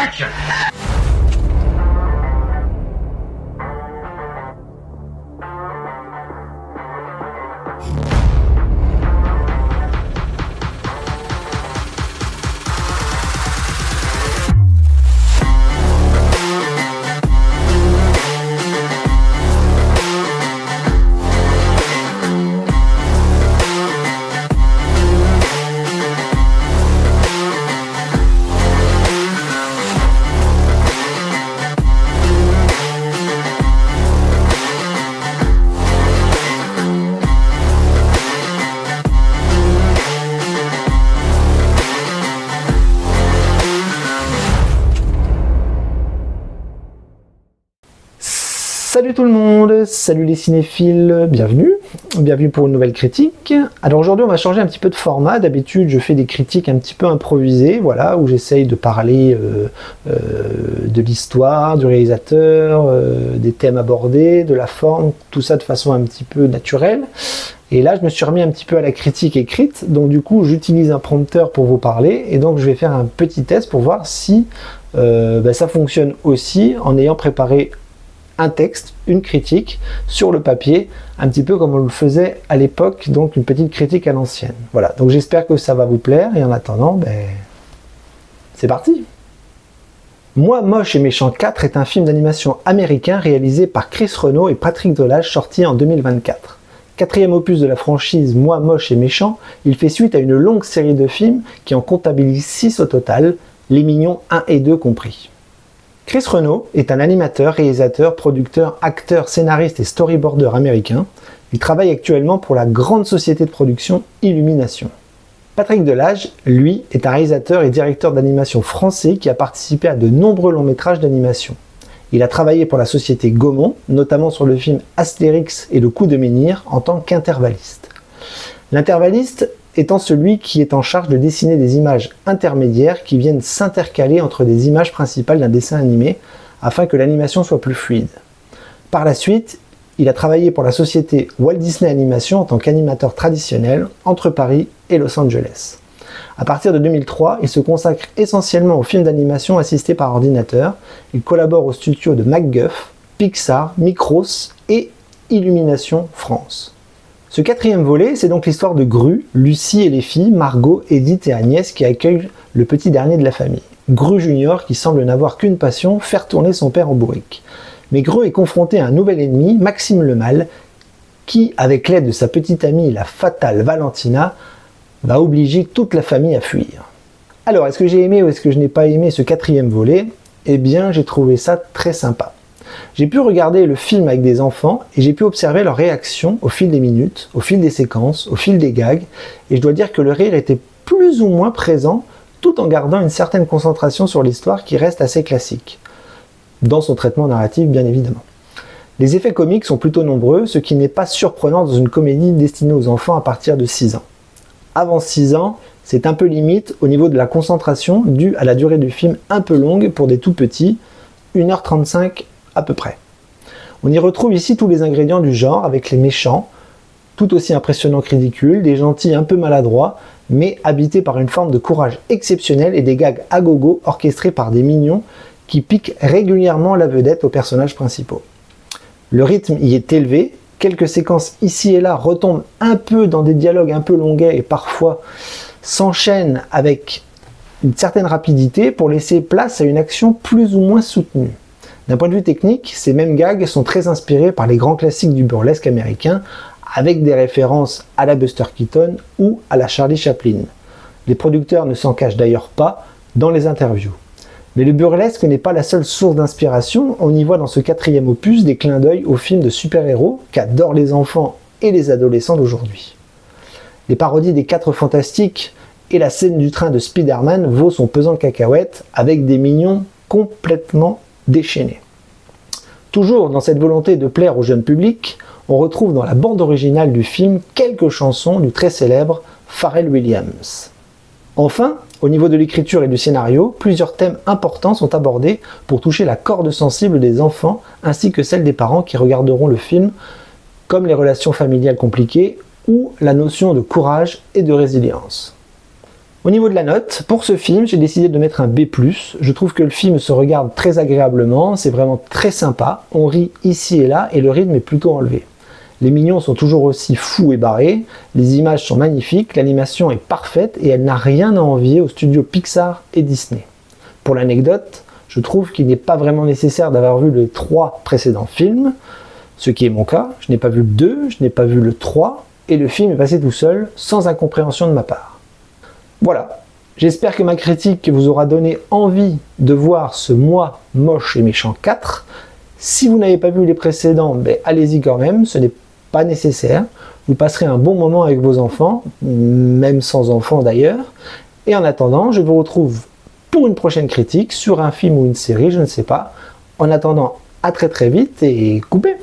Action! Salut tout le monde, salut les cinéphiles, bienvenue pour une nouvelle critique. Alors aujourd'hui on va changer un petit peu de format. D'habitude je fais des critiques un petit peu improvisées, voilà, où j'essaye de parler de l'histoire, du réalisateur, des thèmes abordés, de la forme, tout ça de façon un petit peu naturelle. Et là je me suis remis un petit peu à la critique écrite, donc du coup j'utilise un prompteur pour vous parler, et donc je vais faire un petit test pour voir si ça fonctionne aussi en ayant préparé un texte, une critique sur le papier, un petit peu comme on le faisait à l'époque, donc une petite critique à l'ancienne. Voilà, donc j'espère que ça va vous plaire, et en attendant, c'est parti. Moi, Moche et Méchant 4 est un film d'animation américain réalisé par Chris Renaud et Patrick Delage, sorti en 2024. Quatrième opus de la franchise Moi, Moche et Méchant, il fait suite à une longue série de films qui en comptabilise 6 au total, Les Mignons 1 et 2 compris. Chris Renaud est un animateur, réalisateur, producteur, acteur, scénariste et storyboarder américain. Il travaille actuellement pour la grande société de production Illumination. Patrick Delage, lui, est un réalisateur et directeur d'animation français qui a participé à de nombreux longs métrages d'animation. Il a travaillé pour la société Gaumont, notamment sur le film Astérix et le coup de menhir en tant qu'intervalliste. L'intervalliste étant celui qui est en charge de dessiner des images intermédiaires qui viennent s'intercaler entre des images principales d'un dessin animé afin que l'animation soit plus fluide. Par la suite, il a travaillé pour la société Walt Disney Animation en tant qu'animateur traditionnel entre Paris et Los Angeles. À partir de 2003, il se consacre essentiellement aux films d'animation assistés par ordinateur. Il collabore aux studios de MacGuff, Pixar, Micros et Illumination France. Ce quatrième volet, c'est donc l'histoire de Gru, Lucie et les filles, Margot, Edith et Agnès qui accueillent le petit dernier de la famille. Gru Junior qui semble n'avoir qu'une passion, faire tourner son père en bourrique. Mais Gru est confronté à un nouvel ennemi, Maxime le Mal, qui, avec l'aide de sa petite amie, la fatale Valentina, va obliger toute la famille à fuir. Alors, est-ce que j'ai aimé ou est-ce que je n'ai pas aimé ce quatrième volet? Eh bien, j'ai trouvé ça très sympa. J'ai pu regarder le film avec des enfants et j'ai pu observer leurs réactions au fil des minutes, au fil des séquences, au fil des gags, et je dois dire que le rire était plus ou moins présent tout en gardant une certaine concentration sur l'histoire qui reste assez classique, dans son traitement narratif bien évidemment. Les effets comiques sont plutôt nombreux, ce qui n'est pas surprenant dans une comédie destinée aux enfants à partir de 6 ans. Avant 6 ans, c'est un peu limite au niveau de la concentration due à la durée du film un peu longue pour des tout petits, 1h35 à peu près. On y retrouve ici tous les ingrédients du genre avec les méchants, tout aussi impressionnants que ridicules, des gentils un peu maladroits, mais habités par une forme de courage exceptionnelle et des gags à gogo orchestrés par des mignons qui piquent régulièrement la vedette aux personnages principaux. Le rythme y est élevé, quelques séquences ici et là retombent un peu dans des dialogues un peu longuets et parfois s'enchaînent avec une certaine rapidité pour laisser place à une action plus ou moins soutenue. D'un point de vue technique, ces mêmes gags sont très inspirés par les grands classiques du burlesque américain, avec des références à la Buster Keaton ou à la Charlie Chaplin. Les producteurs ne s'en cachent d'ailleurs pas dans les interviews. Mais le burlesque n'est pas la seule source d'inspiration, on y voit dans ce quatrième opus des clins d'œil aux films de super-héros qu'adorent les enfants et les adolescents d'aujourd'hui. Les parodies des 4 Fantastiques et la scène du train de Spider-Man vaut son pesant de cacahuètes avec des mignons complètement déchaîné. Toujours dans cette volonté de plaire au jeune public, on retrouve dans la bande originale du film quelques chansons du très célèbre Pharrell Williams. Enfin, au niveau de l'écriture et du scénario, plusieurs thèmes importants sont abordés pour toucher la corde sensible des enfants ainsi que celle des parents qui regarderont le film, comme les relations familiales compliquées ou la notion de courage et de résilience. Au niveau de la note, pour ce film, j'ai décidé de mettre un B+. Je trouve que le film se regarde très agréablement, c'est vraiment très sympa, on rit ici et là et le rythme est plutôt enlevé. Les mignons sont toujours aussi fous et barrés, les images sont magnifiques, l'animation est parfaite et elle n'a rien à envier aux studios Pixar et Disney. Pour l'anecdote, je trouve qu'il n'est pas vraiment nécessaire d'avoir vu les 3 précédents films, ce qui est mon cas. Je n'ai pas vu le 2, je n'ai pas vu le 3 et le film est passé tout seul, sans incompréhension de ma part. Voilà, j'espère que ma critique vous aura donné envie de voir ce Moi, Moche et Méchant 4. Si vous n'avez pas vu les précédents, allez-y quand même, ce n'est pas nécessaire. Vous passerez un bon moment avec vos enfants, même sans enfants d'ailleurs. Et en attendant, je vous retrouve pour une prochaine critique sur un film ou une série, je ne sais pas. En attendant, à très vite et coupez!